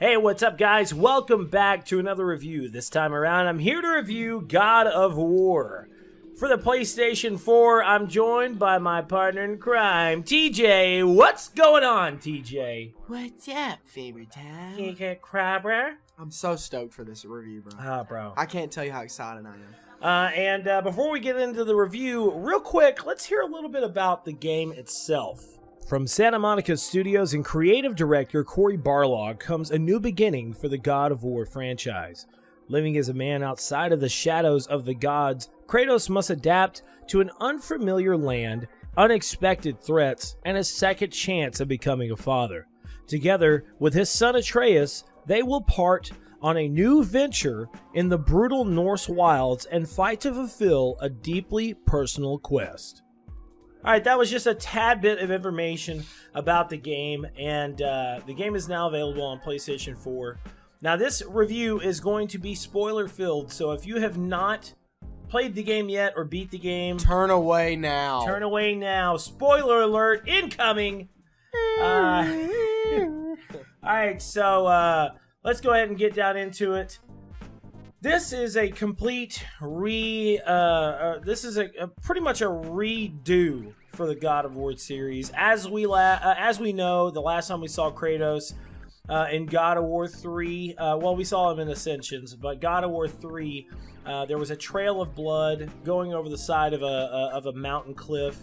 Hey, what's up, guys? Welcome back to another review. This time around, I'm here to review God of War. For the PlayStation 4, I'm joined by my partner in crime, TJ. What's going on, TJ? What's up, favorite time? Kika Crabber? I'm so stoked for this review, bro. Bro. I can't tell you how excited I am. And before we get into the review, real quick, let's hear a little bit about the game itself. From Santa Monica Studios and creative director Cory Barlog comes a new beginning for the God of War franchise. Living as a man outside of the shadows of the gods, Kratos must adapt to an unfamiliar land, unexpected threats, and a second chance of becoming a father. Together with his son Atreus, they will part on a new venture in the brutal Norse wilds and fight to fulfill a deeply personal quest. Alright, that was just a tad bit of information about the game, and the game is now available on PlayStation 4. Now, this review is going to be spoiler-filled, so if you have not played the game yet or beat the game... Turn away now. Turn away now. Spoiler alert, incoming! Alright, so let's go ahead and get down into it. This is a complete pretty much a redo for the God of War series. As we know, the last time we saw Kratos in God of War 3, well, we saw him in Ascensions, but God of War 3, there was a trail of blood going over the side of a mountain cliff.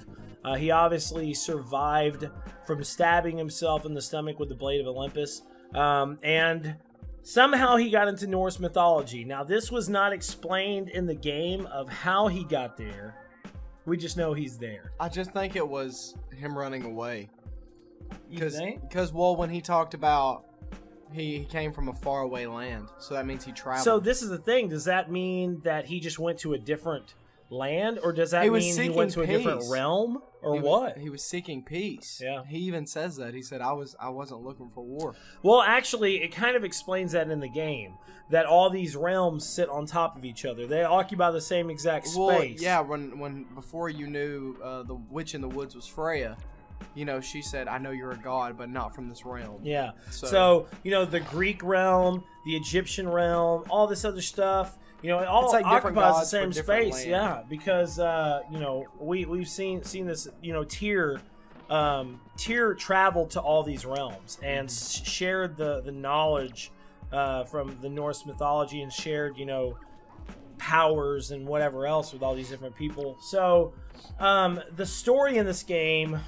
He obviously survived from stabbing himself in the stomach with the blade of Olympus, and somehow he got into Norse mythology. Now, this was not explained in the game of how he got there. We just know he's there. I just think it was him running away. You think? Because, well, when he talked about he came from a faraway land, so that means he traveled. So this is the thing. Does that mean that he just went to a different land? Or does that mean he went to a different realm? Or what? He was seeking peace. Yeah. He even says that. He said, I wasn't looking for war. Well, actually, it kind of explains that in the game. That all these realms sit on top of each other. They occupy the same exact space. Well, yeah, when before you knew the witch in the woods was Freya, you know, she said, I know you're a god, but not from this realm. Yeah. So you know, the Greek realm, the Egyptian realm, all this other stuff, you know, it all like occupies the same space. Land. Yeah, because you know, we've seen this, you know, Tyr traveled to all these realms and shared the knowledge from the Norse mythology and shared, you know, powers and whatever else with all these different people. So the story in this game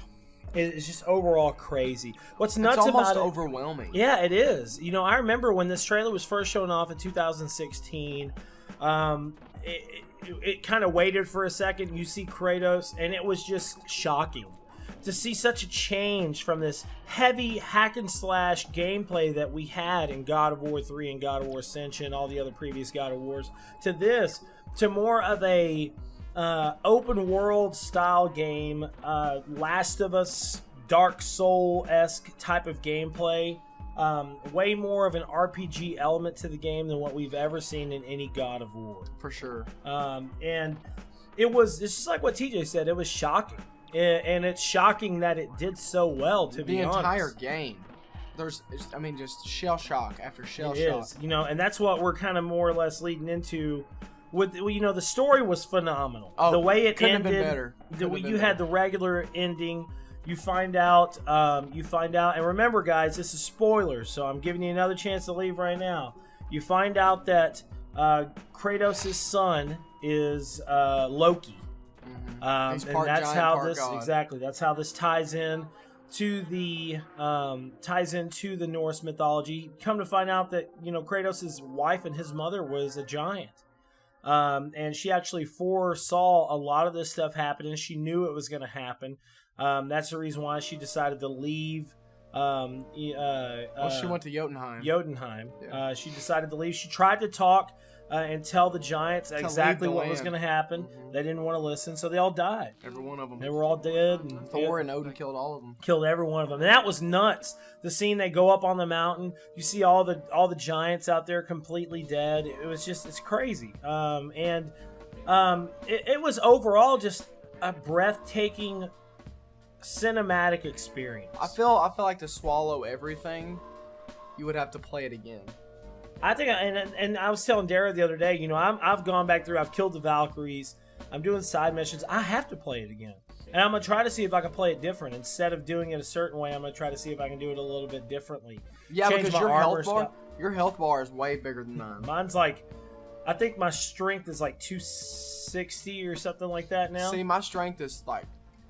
is just overall crazy. What's nuts about it? It's almost overwhelming. Yeah, it is. You know, I remember when this trailer was first shown off in 2016. It kind of waited for a second. You see Kratos, and it was just shocking to see such a change from this heavy hack and slash gameplay that we had in God of War 3 and God of War Ascension, all the other previous God of Wars, to this, to more of a open world style game, Last of Us, Dark Soul-esque type of gameplay. Way more of an RPG element to the game than what we've ever seen in any God of War. For sure. And it's just like what TJ said, it was shocking. And it's shocking that it did so well, to be honest. The entire game. Just shell shock after shell shock. It is, you know, and that's what we're kind of more or less leading into. With, you know, the story was phenomenal. Oh, the way it couldn't ended, have been better. You had the regular ending. You find out, and remember, guys, this is spoilers, so I'm giving you another chance to leave right now. You find out that Kratos' son is Loki. Mm-hmm. He's part and that's giant, how part this god. Exactly. That's how this ties into the Norse mythology. Come to find out that, you know, Kratos' wife and his mother was a giant. And she actually foresaw a lot of this stuff happening. She knew it was going to happen. That's the reason why she decided to leave. She went to Jotunheim. Yeah. She decided to leave. She tried to talk and tell the giants exactly what was going to happen. Mm-hmm. They didn't want to listen, so they all died. Every one of them. They were all dead. And Thor and Odin killed all of them. Killed every one of them. And that was nuts. The scene, they go up on the mountain. You see all the giants out there completely dead. It was just, it's crazy. It was overall just a breathtaking cinematic experience. I feel like to swallow everything, you would have to play it again. I think, and I was telling Dara the other day, you know, I've gone back through, I've killed the Valkyries, I'm doing side missions. I have to play it again. And I'm going to try to see if I can play it different. Instead of doing it a certain way, I'm going to try to see if I can do it a little bit differently. Yeah, Change because my your health bar is way bigger than mine. Mine's like, I think my strength is like 260 or something like that now. See, my strength is like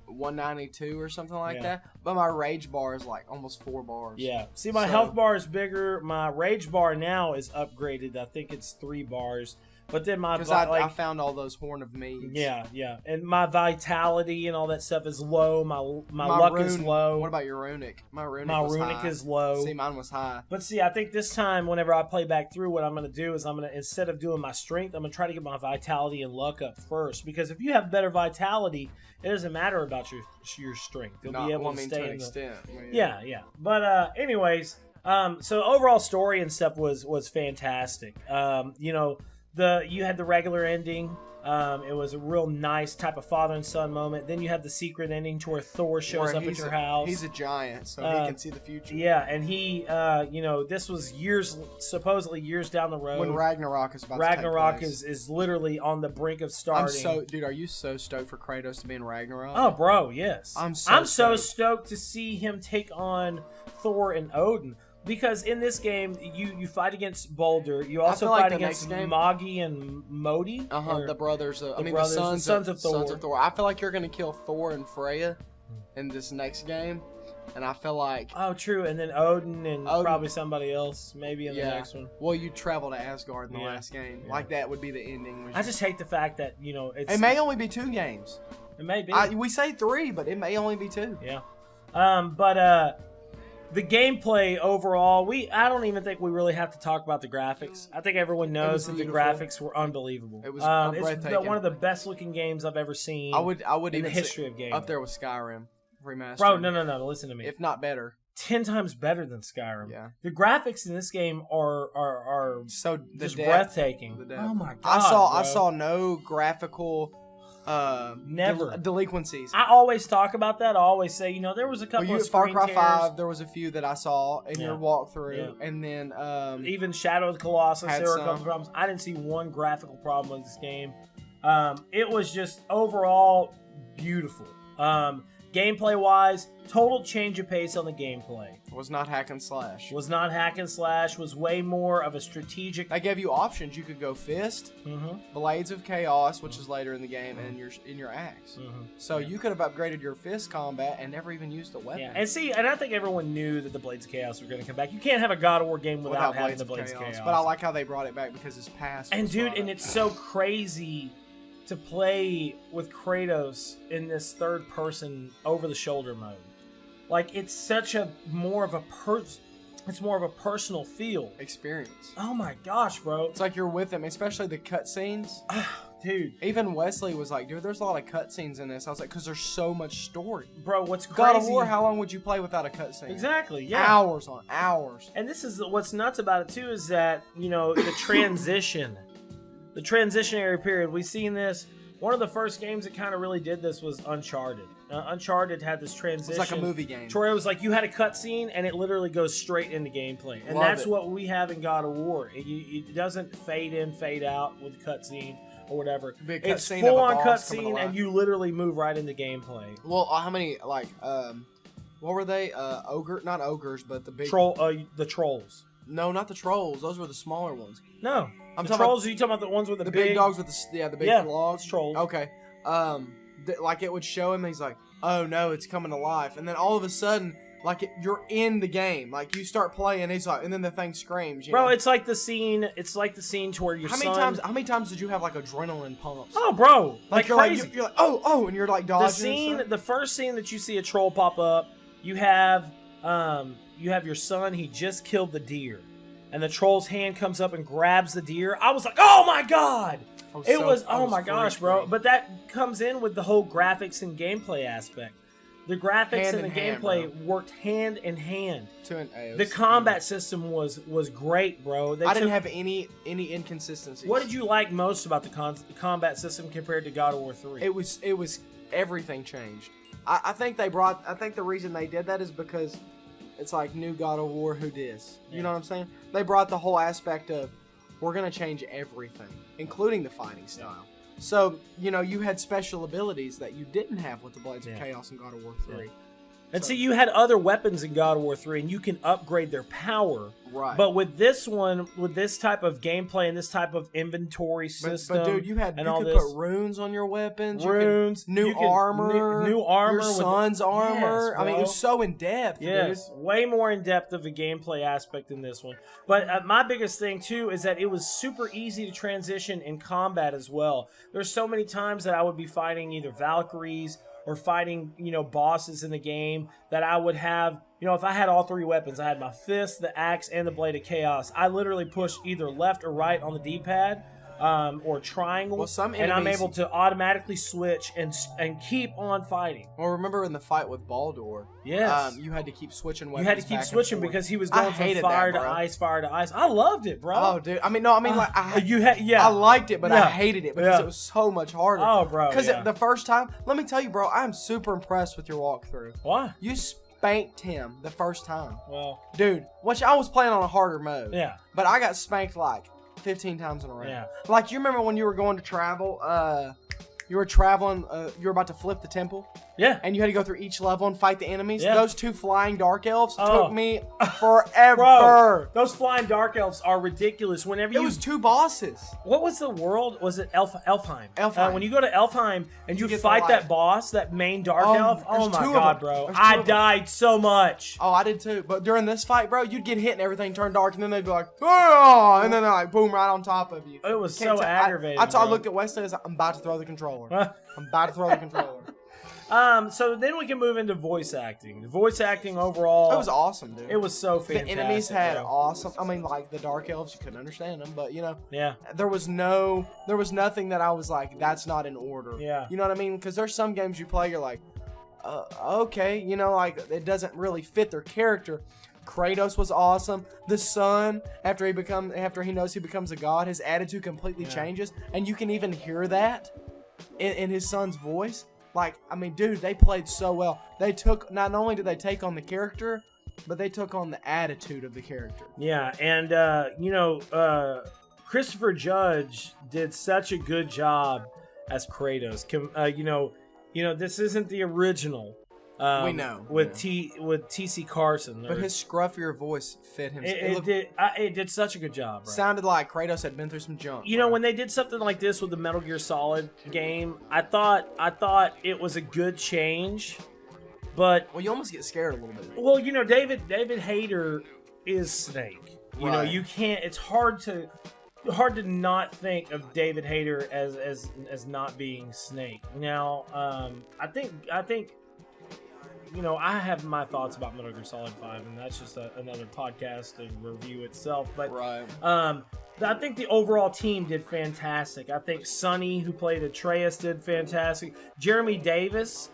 192 or something like that, but my rage bar is like almost 4 bars. Yeah. See, my health bar is bigger. My rage bar now is upgraded. I think it's 3 bars. But then because I found all those Horn of Meads. Yeah, and my vitality and all that stuff is low. My luck is low. What about your runic? My runic is low. See, mine was high. But see, I think this time, whenever I play back through, what I'm going to do is instead of doing my strength, I'm going to try to get my vitality and luck up first. Because if you have better vitality, it doesn't matter about your strength. You'll be able to stay in extent. Yeah. But anyways, so overall story and stuff was fantastic. You know. You had the regular ending. It was a real nice type of father and son moment. Then you have the secret ending to where Thor shows up at your house. He's a giant, so he can see the future. Yeah, and he, you know, this was supposedly years down the road. When Ragnarok is about to take place. is literally on the brink of starting. Dude, are you so stoked for Kratos to be in Ragnarok? Oh, bro, yes. I'm so stoked to see him take on Thor and Odin. Because in this game, you fight against Baldur. You also fight against Magi and Modi. The brothers. The sons of Thor. Sons of Thor. I feel like you're going to kill Thor and Freya in this next game. And I feel like... Oh, true. And then Odin and probably somebody else maybe in the next one. Well, you travel to Asgard in the last game. Yeah. Like, that would be the ending. I just hate the fact that, you know... It may only be 2 games. It may be. We say 3, but it may only be 2. Yeah. The gameplay overall, I don't even think we really have to talk about the graphics. I think everyone knows that the graphics were unbelievable. It was it's one of the best looking games I've ever seen. I would in even the history of games. Up there with Skyrim remastered. Bro, no, listen to me. If not better. 10 times better than Skyrim. Yeah. The graphics in this game are so just breathtaking. The oh my god. I saw no graphical never delinquencies. I always talk about that. I always say, you know, there was a couple of Far Cry tears. 5, there was a few that I saw in your walkthrough, and then even Shadow of the Colossus, there were a couple problems. I didn't see one graphical problem with this game. It was just overall beautiful. Gameplay wise, total change of pace on the gameplay. Was not hack and slash. Was way more of a strategic. They gave you options. You could go fist, Blades of Chaos, which is later in the game, and your axe. So you could have upgraded your fist combat and never even used a weapon. Yeah, and I think everyone knew that the Blades of Chaos were going to come back. You can't have a God of War game without having the Blades of Chaos. But I like how they brought it back because it's past. And dude, and it's so crazy to play with Kratos in this third person over the shoulder mode. Like, it's such a more of a personal feel experience. Oh my gosh, bro. It's like you're with him, especially the cutscenes. Dude. Even Wesley was like, dude, there's a lot of cutscenes in this. I was like, because there's so much story. Bro, what's crazy... God of War, how long would you play without a cutscene? Exactly, yeah. Hours on hours. And this is what's nuts about it, too, is that, you know, the transition... The transitionary period, we've seen this. One of the first games that kind of really did this was Uncharted. Uncharted had this transition. It's like a movie game. Troy was like, you had a cutscene, and it literally goes straight into gameplay. And that's what we have in God of War. It doesn't fade in, fade out with cutscene or whatever. It's full-on cutscene, and you literally move right into gameplay. Well, how many, like, what were they? Not ogres, but the big... The trolls. No, not the trolls. Those were the smaller ones. No. The trolls, are you talking about the ones with the big dogs with the big claws? Trolls. Okay. Like it would show him, he's like, oh no, it's coming to life. And then all of a sudden, like you're in the game. Like you start playing, he's like, and then the thing screams. Bro, it's like the scene to where your How many times did you have like adrenaline pumps? Oh, bro. Like you're crazy. Like, you're like, oh, and you're like dodging. The first scene that you see a troll pop up, you have your son, he just killed the deer. And the troll's hand comes up and grabs the deer. I was like, oh my god! Oh my gosh, bro. But that comes in with the whole graphics and gameplay aspect. The graphics and the gameplay worked hand in hand. The combat system was great, bro. I didn't have any inconsistencies. What did you like most about the combat system compared to God of War 3? It was everything changed. I think the reason they did that is because it's like new God of War, who dis? You Yeah. know what I'm saying? They brought the whole aspect of, we're going to change everything, including the fighting style. So, you know, you had special abilities that you didn't have with the Blades of Chaos in God of War 3. Yeah. And see, you had other weapons in God of War 3, and you can upgrade their power. Right. But with this one, with this type of gameplay and this type of inventory system, but dude, you could put runes on your weapons, runes, new armor, new armor, your son's armor. Yes, I mean, it was so in depth. Yes, dude. way more in depth of a gameplay aspect in this one. But my biggest thing too is that it was super easy to transition in combat as well. There's so many times that I would be fighting either Valkyries or fighting, you know, bosses in the game that I would have, you know, if I had all three weapons, I had my fist, the axe, and the Blade of Chaos. I literally push either left or right on the D-pad, or triangle, and I'm able to automatically switch and keep on fighting. Well, remember in the fight with Baldur, yes, you had to keep switching weapons. You had to keep switching because he was going from fire to ice. I loved it, bro. Oh, dude. I mean, I liked it, but I hated it because it was so much harder. Oh, bro. Because the first time, let me tell you, bro, I'm super impressed with your walkthrough. Why? You spanked him the first time. Well, dude, which I was playing on a harder mode. Yeah. But I got spanked like 15 times in a row. Yeah. Like, you remember when you were going to travel, you were traveling, you were about to flip the temple? Yeah. And you had to go through each level and fight the enemies? Yeah. Those two flying dark elves took me forever. Bro, those flying dark elves are ridiculous. Whenever it was two bosses. What was the world? Was it Elfheim? Elfheim. When you go to Elfheim and you fight that boss, that main dark elf, oh my god, bro. I died so much. Oh, I did too. But during this fight, bro, you'd get hit and everything turned dark, and then they'd be like, oh, and then they're like, boom, right on top of you. It was so aggravating. I looked at Wesley and I was like, I'm about to throw the controller. I'm about to throw the controller. So then we can move into voice acting. The voice acting overall, it was awesome, dude. It was so fantastic. The enemies had awesome. I mean, like the dark elves, you couldn't understand them, but you know, yeah, there was nothing that I was like, that's not in order. Yeah, you know what I mean? Because there's some games you play, you're like, okay, you know, like it doesn't really fit their character. Kratos was awesome. The son, after he knows he becomes a god, his attitude completely changes, and you can even hear that in his son's voice. Like, I mean, dude, they played so well. Not only did they take on the character, but they took on the attitude of the character. Yeah, and Christopher Judge did such a good job as Kratos. You know, this isn't the original. We know with T.C. Carson, but his scruffier voice fit him. It did such a good job. Bro. Sounded like Kratos had been through some junk. You know, when they did something like this with the Metal Gear Solid game, I thought it was a good change, but you almost get scared a little bit. Well, you know, David Hayter is Snake. You know, you can't. It's hard to not think of David Hayter as not being Snake. Now, I think. You know, I have my thoughts about Metal Gear Solid 5, and that's just another podcast and review itself. But I think the overall team did fantastic. I think Sonny, who played Atreus, did fantastic. Jeremy Davis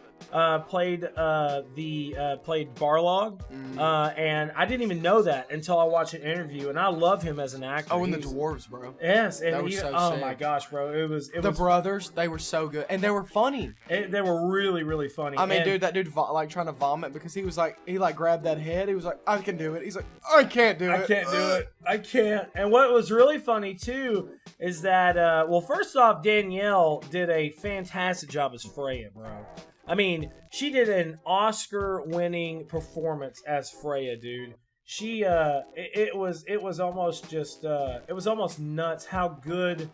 played Barlog, and I didn't even know that until I watched an interview, and I love him as an actor. Oh, and the dwarves, bro. Yes, and so my gosh, bro, it was the brothers. They were so good, and they were funny. They were really, really funny. I mean, dude, that dude like trying to vomit because he grabbed that head. He was like, I can do it. He's like, I can't do it. I can't do it. I can't. And what was really funny too is that first off, Danielle did a fantastic job as Freya, bro. I mean, she did an Oscar-winning performance as Freya, dude. She, it was almost nuts how good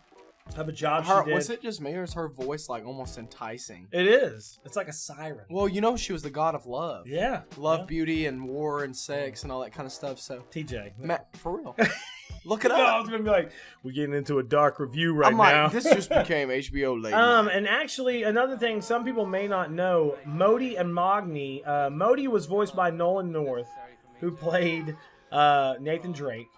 of a job she did. Was it just me, or is her voice like almost enticing? It is. It's like a siren. Well, you know, she was the god of love. Yeah. Love, beauty, and war, and sex, and all that kind of stuff. So, TJ, Matt, for real. Look it up. No, I was gonna be like, we're getting into a dark review now. Like, this just became HBO late night. And actually, another thing some people may not know, Modi and Magni. Modi was voiced by Nolan North, who played Nathan Drake.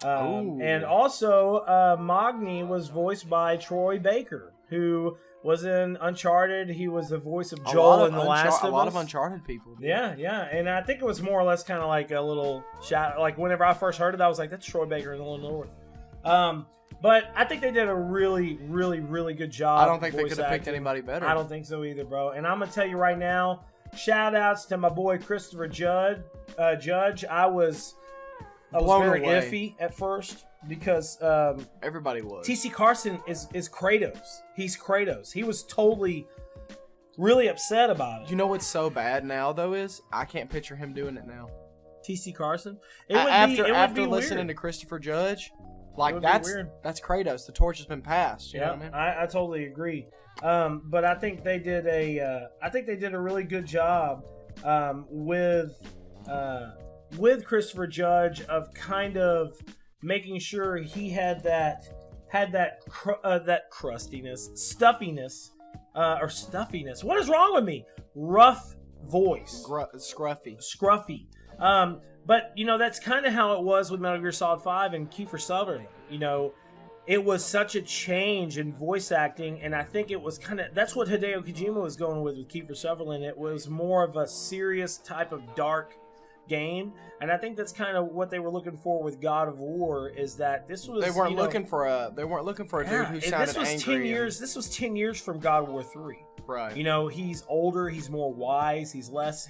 And also, Magni was voiced by Troy Baker, who was in Uncharted. He was the voice of Joel in The Last of Us. A lot of Uncharted people. Dude. Yeah. And I think it was more or less kind of like a little shout. Like, whenever I first heard it, I was like, that's Troy Baker in Nolan North. But I think they did a really, really, really good job. I don't think they could have picked anybody better. I don't think so either, bro. And I'm going to tell you right now, shout outs to my boy Christopher Judge. I was Blown very away. iffy at first because Everybody was. TC Carson is Kratos. He's Kratos. He was totally really upset about it. You know what's so bad now though is I can't picture him doing it now. TC Carson. After listening to Christopher Judge, like that's Kratos. The torch has been passed. You know what I mean? I totally agree. But I think they did a really good job with Christopher Judge of kind of making sure he had that crustiness, stuffiness. Or stuffiness. What is wrong with me? Rough voice. Scruffy. But, you know, that's kind of how it was with Metal Gear Solid 5 and Kiefer Sutherland. You know, it was such a change in voice acting, and I think it was that's what Hideo Kojima was going with Kiefer Sutherland. It was more of a serious type of dark game, and I think that's kind of what they were looking for with God of War. Is that this was they weren't looking for a dude who sounded angry. This was 10 years from God of War 3. Right. You know, he's older, he's more wise, he's less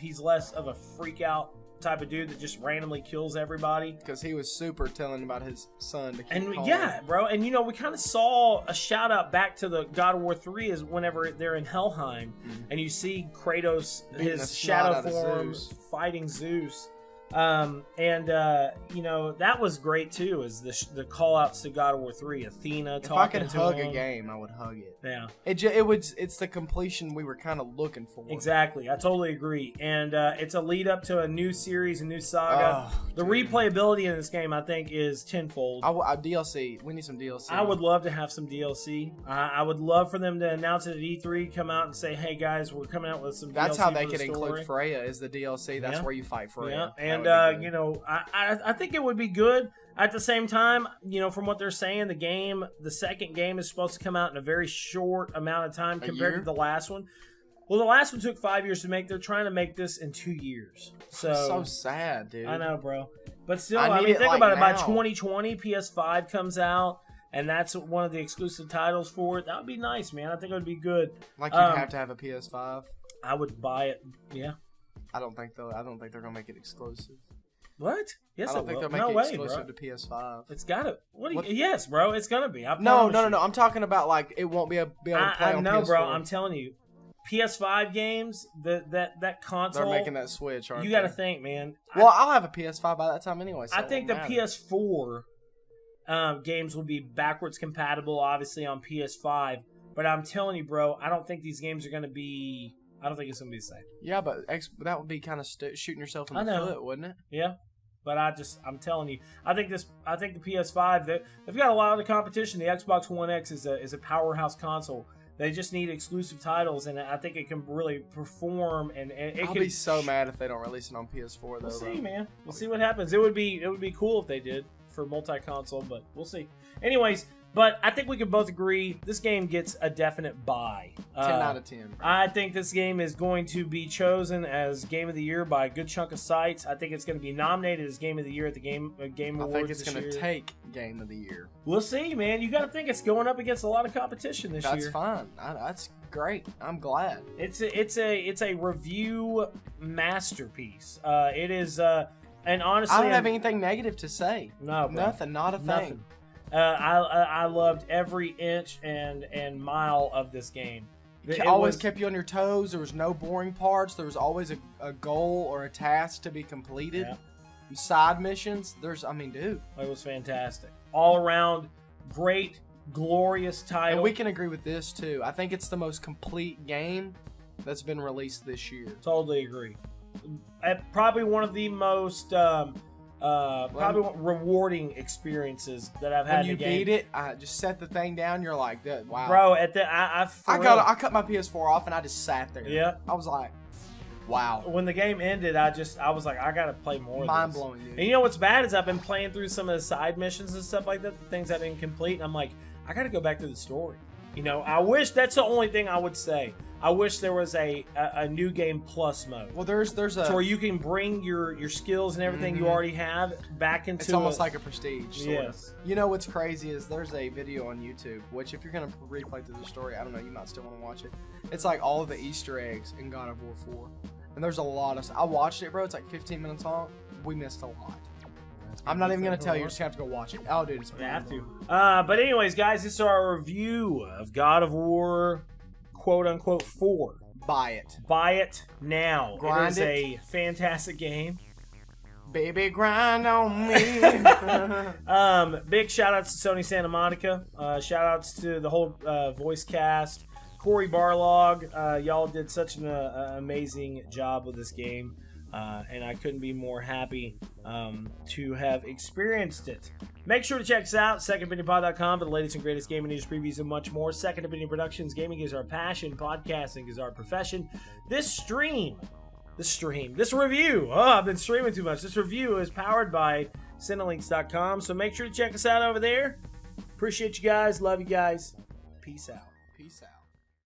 of a freak out type of dude that just randomly kills everybody. Because he was super telling about his son to keep calm. Yeah, bro. And you know, we kind of saw a shout out back to the God of War 3 is whenever they're in Helheim and you see Kratos, his shadow form, fighting Zeus. You know, that was great too, is the call outs to God of War 3, Athena talking to him. If I could hug a game, I would hug it. Yeah. It's the completion we were kind of looking for. Exactly. I totally agree. And it's a lead up to a new series, a new saga. The replayability in this game, I think, is tenfold. DLC. We need some DLC. I would love to have some DLC. I would love for them to announce it at E3, come out and say, hey guys, we're coming out with some DLC. That's how they could include Freya is the DLC. That's where you fight Freya. Yeah. And you know, I think it would be good. At the same time, you know, from what they're saying, the second game is supposed to come out in a very short amount of time compared to the last one. Well, the last one took 5 years to make. They're trying to make this in 2 years. So sad, dude. I know, bro. But still, I mean, think about it. By 2020, PS5 comes out, and that's one of the exclusive titles for it. That would be nice, man. I think it would be good. Like you'd have to have a PS5. I would buy it. Yeah. I don't think they're gonna make it exclusive. What? Yes, I don't think they'll make it exclusive to PS5. It's gotta. Yes, bro. It's gonna be. No. I'm talking about like it won't be able to play on PS4. Bro. I'm telling you, PS5 games. That console. They're making that switch. You got to think, man. Well, I'll have a PS5 by that time anyway. So I think the PS4 games will be backwards compatible, obviously on PS5. But I'm telling you, bro, I don't think these games are gonna be. I don't think it's gonna be the same. Yeah, but that would be kind of shooting yourself in the foot, wouldn't it? Yeah. But I'm telling you, I think the PS5, they've got a lot of competition. The Xbox One X is a powerhouse console. They just need exclusive titles, and I think it can really perform. And I'll be so mad if they don't release it on PS4, though. We'll see, man. We'll see what happens. It would be cool if they did for multi-console, but we'll see. Anyways, but I think we can both agree this game gets a definite buy. 10 out of 10. Bro. I think this game is going to be chosen as Game of the Year by a good chunk of sites. I think it's going to be nominated as Game of the Year at the Game Awards. I think it's going to take Game of the Year. We'll see, man. You got to think it's going up against a lot of competition this year. That's fine. That's great. I'm glad. It's a review masterpiece. It is, and honestly, I don't have anything negative to say. No, bro. Nothing. Not a thing. Nothing. I loved every inch and mile of this game. It always kept you on your toes. There was no boring parts. There was always a goal or a task to be completed. Yeah. Side missions. Dude. It was fantastic. All around, great, glorious title. And we can agree with this, too. I think it's the most complete game that's been released this year. Totally agree. Probably one of the most... probably rewarding experiences that I've had. When you beat it, I just set the thing down. You're like, wow, bro. I cut my PS4 off and I just sat there. Yeah, I was like, wow. When the game ended, I was like, I gotta play more. Mind blowing, dude. And you know what's bad is I've been playing through some of the side missions and stuff like that, the things I didn't complete, and I'm like, I gotta go back to the story. You know, I wish that's the only thing I would say. I wish there was a new game plus mode. Well, there's a so where you can bring your skills and everything you already have back into. It's almost like a prestige. Yes. You know what's crazy is there's a video on YouTube, which if you're gonna replay through the story, I don't know, you might still want to watch it. It's like all of the Easter eggs in God of War 4. And there's a lot of. I watched it, bro. It's like 15 minutes long. We missed a lot. I'm not even gonna tell you. You just have to go watch it. Oh, dude, it's You have to. But anyways, guys, this is our review of God of War, quote unquote 4. Buy it. Buy it now. Grind it is a fantastic game. Baby, grind on me. Big shout outs to Sony Santa Monica. Shout outs to the whole voice cast. Cory Barlog. Y'all did such an amazing job with this game. And I couldn't be more happy to have experienced it. Make sure to check us out, secondopinionpod.com, for the latest and greatest gaming news, previews, and much more. Second Opinion Productions, gaming is our passion, podcasting is our profession. This review, I've been streaming too much. This review is powered by Cinelinks.com, so make sure to check us out over there. Appreciate you guys, love you guys. Peace out. Peace out.